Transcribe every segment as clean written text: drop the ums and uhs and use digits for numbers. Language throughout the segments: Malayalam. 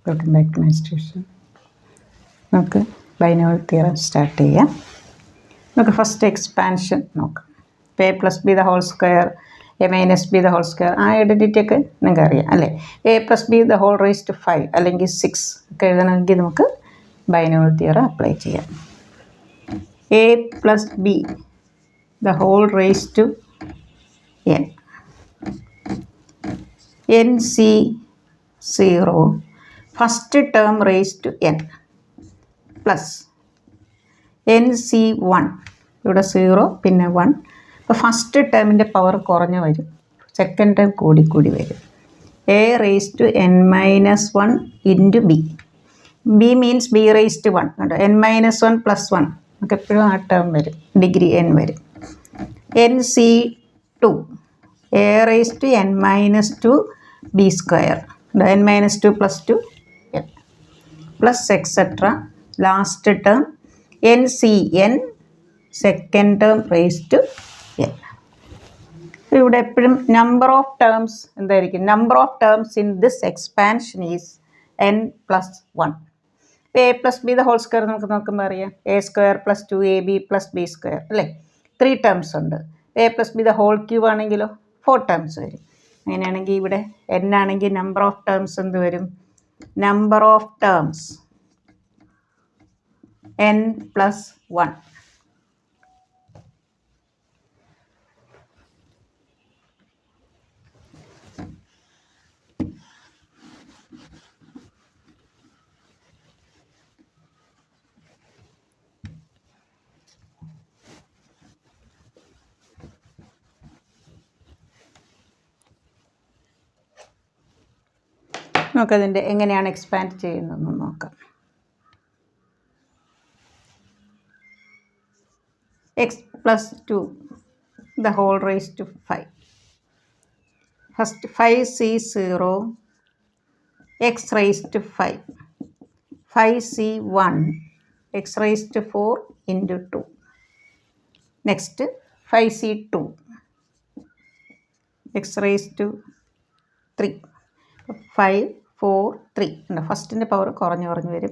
Welcome back to my station. നമുക്ക് ബൈനോമിയൽ തിയറം സ്റ്റാർട്ട് ചെയ്യാം. നമുക്ക് ഫസ്റ്റ് എക്സ്പാൻഷൻ നോക്കാം. A plus B the whole square, A minus B the whole square, ആ ഐഡൻറ്റിറ്റി ഒക്കെ നിങ്ങൾക്ക് അറിയാം അല്ലേ. A plus B the whole raise to 5 അല്ലെങ്കിൽ 6 ഒക്കെ എഴുതണമെങ്കിൽ നമുക്ക് ബൈനോമിയൽ തിയറം അപ്ലൈ ചെയ്യാം. A plus B the whole raise to n, NC0 first term raise to n plus NC1, ഇവിടെ 0 പിന്നെ 1. അപ്പോൾ ഫസ്റ്റ് ടേമിൻ്റെ പവർ കുറഞ്ഞ് വരും, സെക്കൻഡ് ടേം കൂടി വരും. A raise to n-1 into B. B means B raise to 1 കേട്ടോ. n-1 പ്ലസ് 1 നമുക്ക് എപ്പോഴും ആ ടേം വരും, ഡിഗ്രി n വരും. NC2 A raise to n-2 B square, n-2 plus 2 n plus etcetera. Last term NCn second term raise to n. ഇവിടെ എപ്പോഴും നമ്പർ ഓഫ് ടേംസ് എന്തായിരിക്കും? Number of terms in this expansion is n+1. A plus B the whole square നമുക്ക് നോക്കുമ്പോൾ അറിയാം, A square plus 2ab plus B square അല്ലേ. 3 ടേംസ് ഉണ്ട്. A plus B the whole cube ആണെങ്കിലോ 4 ടേംസ് വരും. അങ്ങനെയാണെങ്കിൽ ഇവിടെ n ആണെങ്കിൽ നമ്പർ ഓഫ് ടേംസ് എന്ത് വരും? Number of terms n+1. നമുക്കതിൻ്റെ എങ്ങനെയാണ് എക്സ്പാൻഡ് ചെയ്യുന്നതെന്ന് നോക്കാം. X plus 2 the whole raise to 5. First 5c0 X raise to 5, 5c1 X raise to 4 into 2. Next 5c2 X raise to 3, 5 4 3 ഉണ്ട്. ഫസ്റ്റിൻ്റെ പവർ കുറഞ്ഞ് വരും,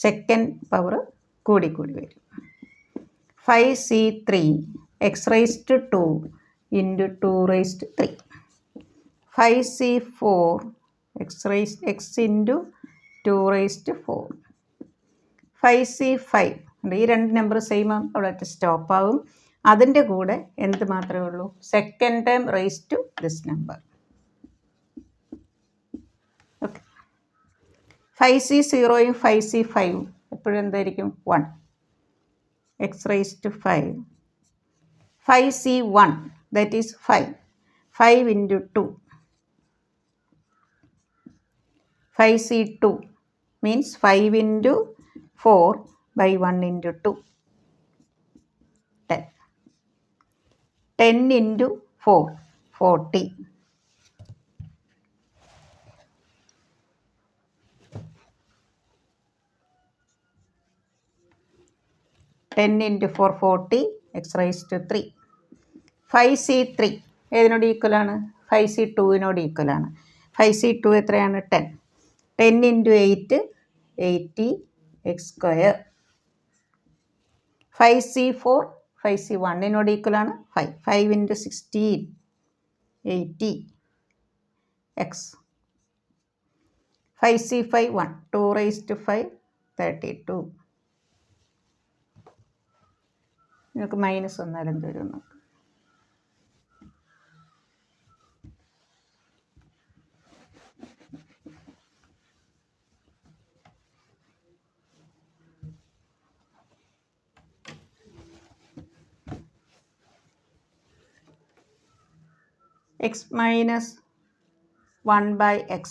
സെക്കൻഡ് പവർ കൂടി വരും. 5c3 X raise to 2 into 2 raise to 3, 5c4 X into 2 raise to 4, 5c5 ഈ രണ്ട് നമ്പർ സെയിം അവിടെ സ്റ്റോപ്പ് ആവും. അതിൻ്റെ കൂടെ എന്ത് മാത്രമേ ഉള്ളൂ? Second time raise to this number. Okay, 5c0യും 5c5ഉം എപ്പോഴും എന്തായിരിക്കും? 1. X raise to 5, 5c1 that is 5 into 2, 5c2 means 5 into 4 by 1 into 2, 10. 10 into 4 40. 10 into 4 40 X raise to 3. 5c3 ഏതിനോട് ഈക്വലാണ്? 5c2വിനോട് ഈക്വലാണ്. 5c2 എത്രയാണ്? 10. 10 ഇൻറ്റു 8 80 എക്സ് സ്ക്വയർ. 5c4 5c1നോട് ഈക്വലാണ് 5. 5 into 16 80 X. 5c5 1, 2 raise to 5 32. നിങ്ങൾക്ക് മൈനസ് വന്നാലും തരും നോക്കാം. x minus 1 by x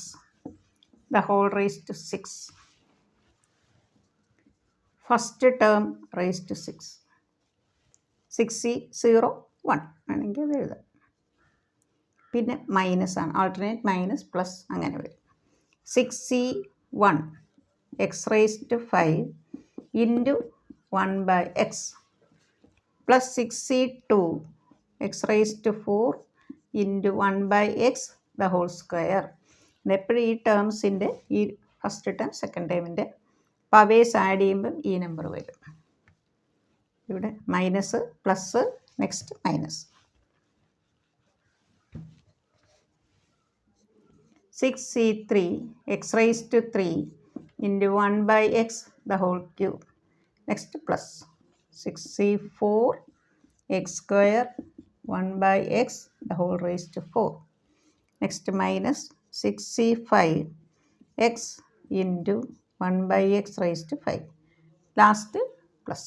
the whole raised to 6. First term raised to 6. 6c0 1 ആണെങ്കിൽ അത് എഴുതാം. പിന്നെ മൈനസ് ആണ്, ആൾട്ടർനേറ്റ് മൈനസ് പ്ലസ് അങ്ങനെ വരും. 6c1 X raise to 5 into 1 by X plus 6c2 X raise to 4 into 1 by X the whole square. എപ്പോഴും ഈ ടേംസിൻ്റെ ഈ ഫസ്റ്റ് ടേം സെക്കൻഡ് ടേമിൻ്റെ പവേഴ്സ് ആഡ് ചെയ്യുമ്പം ഈ നമ്പർ വരും. ഇവിടെ minus plus next minus. 6c3 x raised to 3 into 1 by x the whole cube. Next plus 6c4 x square 1 by x the whole raised to 4. Next minus 6c5 x into 1 by x raised to 5. Last plus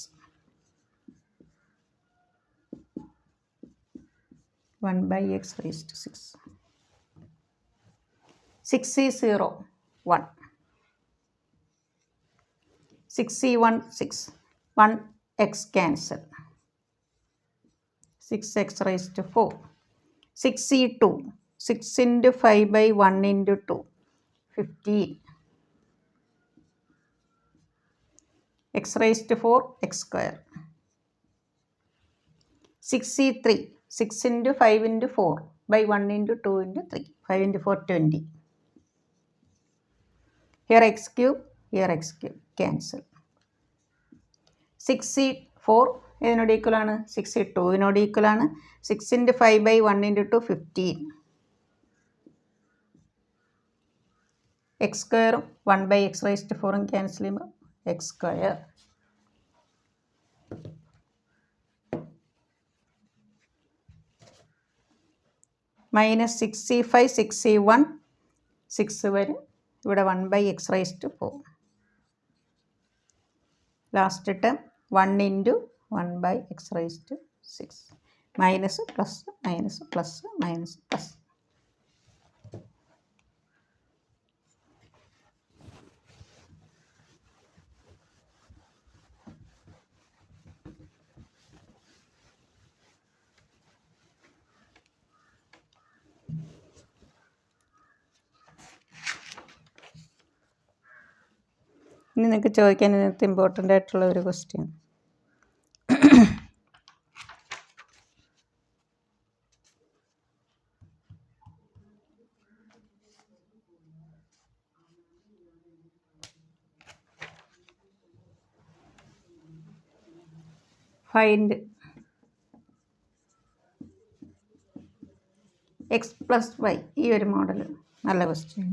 1 by x raised to 6. 6c0 1. 6c1 6. 1 x cancel. 6x raised to 4. 6c2 6 into 5 by 1 into 2 15. X raised to 4 x square. 6c3 6 into 5 into 4 by 1 into 2 into 3. 5 into 4 20. Here x cube, here x cube, cancel. 6c4 ഇതിനോട് ഈക്വൽ ആണ് 6c2 ഈക്വൽ ആണ് 6 into 5 by 1 into 2 15. എക്സ് സ്ക്വയറും 1 by x raised to 4 cancel ചെയ്യുമ്പോൾ X square. Minus 6c5 6c1 6 വരും. ഇവിടെ 1 by x raised to 4. Last term 1 into 1 by x raised to 6. Minus plus minus plus minus plus. ഇനി നിങ്ങൾക്ക് ചോദിക്കാൻ ഇതിനകത്ത് ഇമ്പോർട്ടൻ്റ് ആയിട്ടുള്ള ഒരു question. Find X plus Y. ഈ ഒരു മോഡൽ നല്ല question.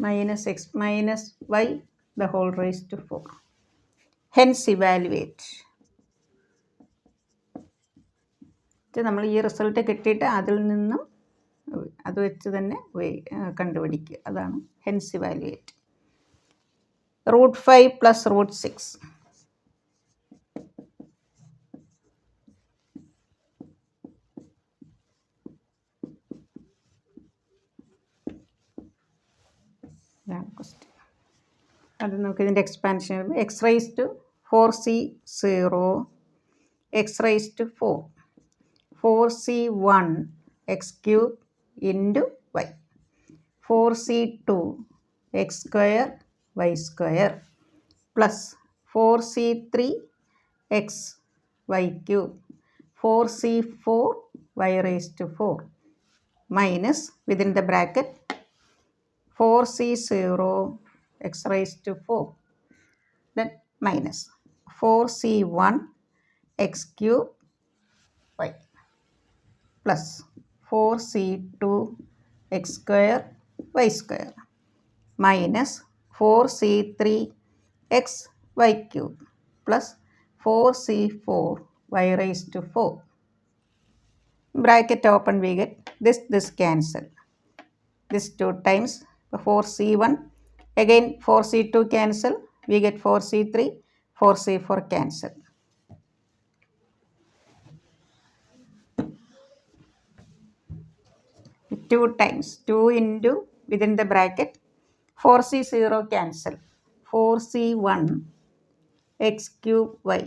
Minus X minus Y the whole raised to 4. Hence evaluate. നമ്മൾ ഈ റിസൾട്ട് കിട്ടിയിട്ട് അതിൽ നിന്നും അത് വെച്ച് തന്നെ കണ്ടുപിടിക്കുക. അതാണ് hence evaluate. √5 plus √6. ഇതാണ് ക്വസ്റ്റ്യൻ. അത് നമുക്ക് ഇതിൻ്റെ expansion X raise to 4c0 X raise to 4 4c1 X cube into Y 4c2 X square Y square plus 4c3 X Y cube 4c4 Y raise to 4 minus within the bracket 4c0 x raised to 4, then minus 4c1 x cube y plus 4c2 x square y square minus 4c3 x y cube plus 4c4 y raised to 4. Bracket open, we get this cancel. This 2 times 4c1. Again 4c2 cancel, we get 4c3, 4c4 cancel. Two times 2 into within the bracket 4c0 cancel, 4c1 x cube y,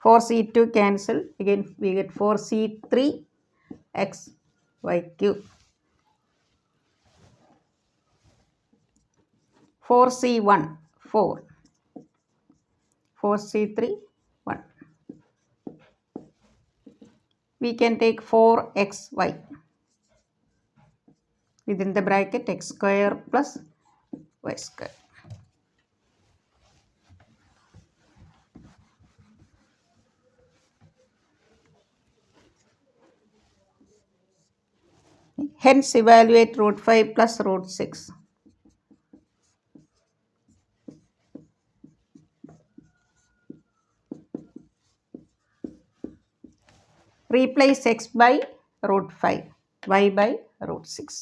4c2 cancel, again we get 4c3 x y cube. 4c1 4, 4c3 1. We can take 4xy within the bracket x square plus Y square. Hence evaluate root 5 plus root 6. Replace x by root 5, y by root 6.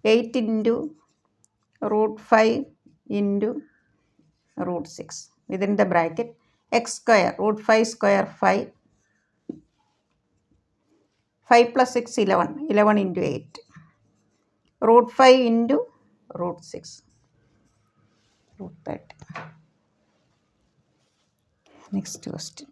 8 into root 5 into root 6. Within the bracket, x square, root 5 square 5. 5 plus 6, 11. 11 into 8. Root 5 into root 6. Root 30. Next question.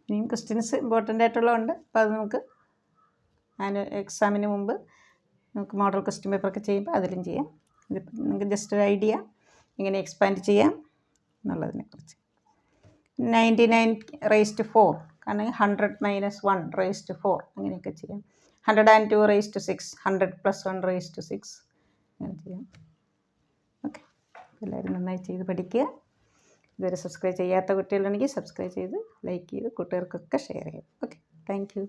ഇനിയും ക്വസ്റ്റ്യൻസ് ഇമ്പോർട്ടൻ്റ് ആയിട്ടുള്ളതുണ്ട്. അപ്പോൾ അത് നമുക്ക് എക്സാമിന് മുമ്പ് നമുക്ക് മോഡൽ ക്വസ്റ്റ്യൻ പേപ്പറൊക്കെ ചെയ്യുമ്പോൾ അതിലും ചെയ്യാം. ഇതിപ്പോൾ നിങ്ങൾക്ക് ജസ്റ്റ് ഒരു ഐഡിയ എങ്ങനെ എക്സ്പാൻഡ് ചെയ്യാം എന്നുള്ളതിനെക്കുറിച്ച്. 99⁴ കാരണം 100 - 1⁴ അങ്ങനെയൊക്കെ ചെയ്യാം. 102�6, 100 + 1�6 അങ്ങനെ ചെയ്യാം. ഓക്കെ, എല്ലാവരും നന്നായി ചെയ്ത് പഠിക്കുക. ഇതുവരെ സബ്സ്ക്രൈബ് ചെയ്യാത്ത കുട്ടികളുണ്ടെങ്കിൽ സബ്സ്ക്രൈബ് ചെയ്ത് ലൈക്ക് ചെയ്ത് കൂട്ടുകാർക്കൊക്കെ ഷെയർ ചെയ്യാം. Okay, thank you.